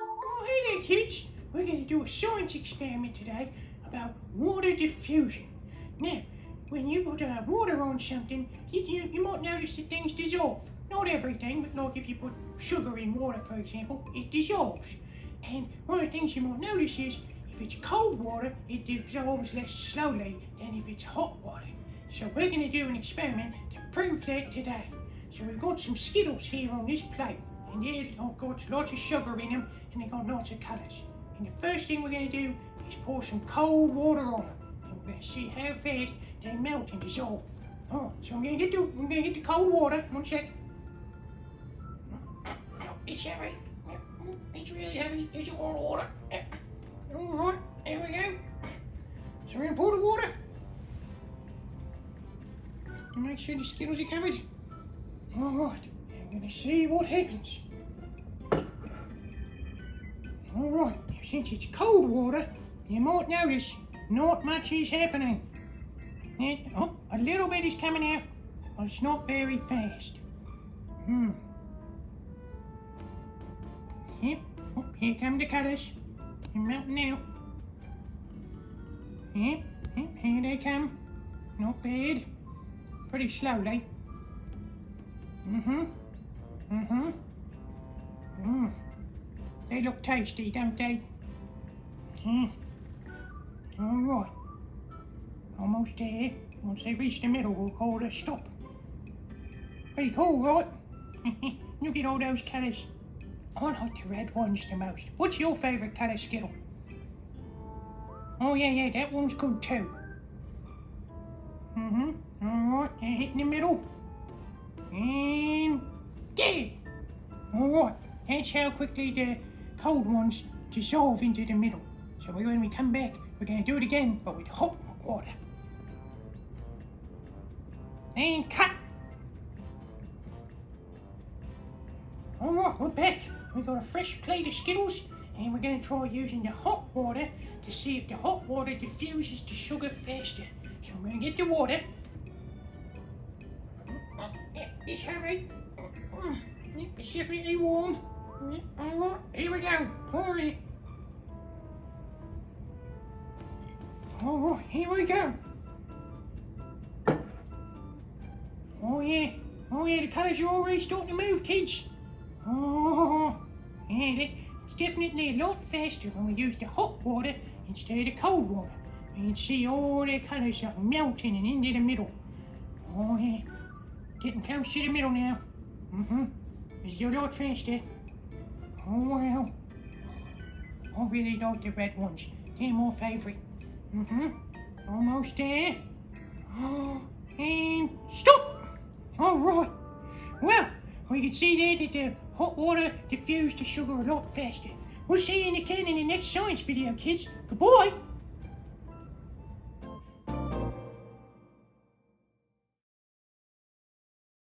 Oh, hey there, kids. We're going to do a science experiment today about water diffusion. Now, when you put water on something, you might notice that things dissolve. Not everything, but like if you put sugar in water, for example, it dissolves. And one of the things you might notice is if it's cold water, it dissolves less slowly than if it's hot water. So we're going to do an experiment to prove that today. So we've got some Skittles here on this plate, and they've got lots of sugar in them, and they've got lots of colours. And the first thing we're going to do is pour some cold water on them, and we're going to see how fast they melt and dissolve. Alright, so I'm going to get the cold water. One sec. It's heavy. It's really heavy. It's all water. Alright, there we go. So we're going to pour the water. And make sure the Skittles are covered. Alright, I'm going to see what happens. Alright, since it's cold water, you might notice not much is happening. Oh, a little bit is coming out, but it's not very fast. Yep, oh, here come the colours. They're melting out. Yep, here they come. Not bad. Pretty slowly. They look tasty, don't they? Alright. Almost there. Once they reach the middle, we'll call it a stop. Pretty cool, right? Look at all those colours. I like the red ones the most. What's your favourite colour, Skittle? Oh yeah, that one's good too. Alright, they're hitting the middle. And there! Alright, that's how quickly the cold ones dissolve into the middle. So when we come back, we're going to do it again, but with hot water. And cut! Alright, we're back. We've got a fresh plate of Skittles, and we're going to try using the hot water to see if the hot water diffuses the sugar faster. So I'm going to get the water. It's heavy. It's definitely warm. Alright, here we go. Pour it. Alright, here we go. Oh yeah, the colours are already starting to move, kids. Oh, yeah, it's definitely a lot faster when we use the hot water instead of the cold water. You can see all the colours are melting and into the middle. Oh yeah, getting close to the middle now. It's a lot faster. Oh wow. I really like the red ones. They're my favourite. Almost there. And stop! Alright. Well, we can see there that the hot water diffused the sugar a lot faster. We'll see you again in the next science video, kids. Goodbye!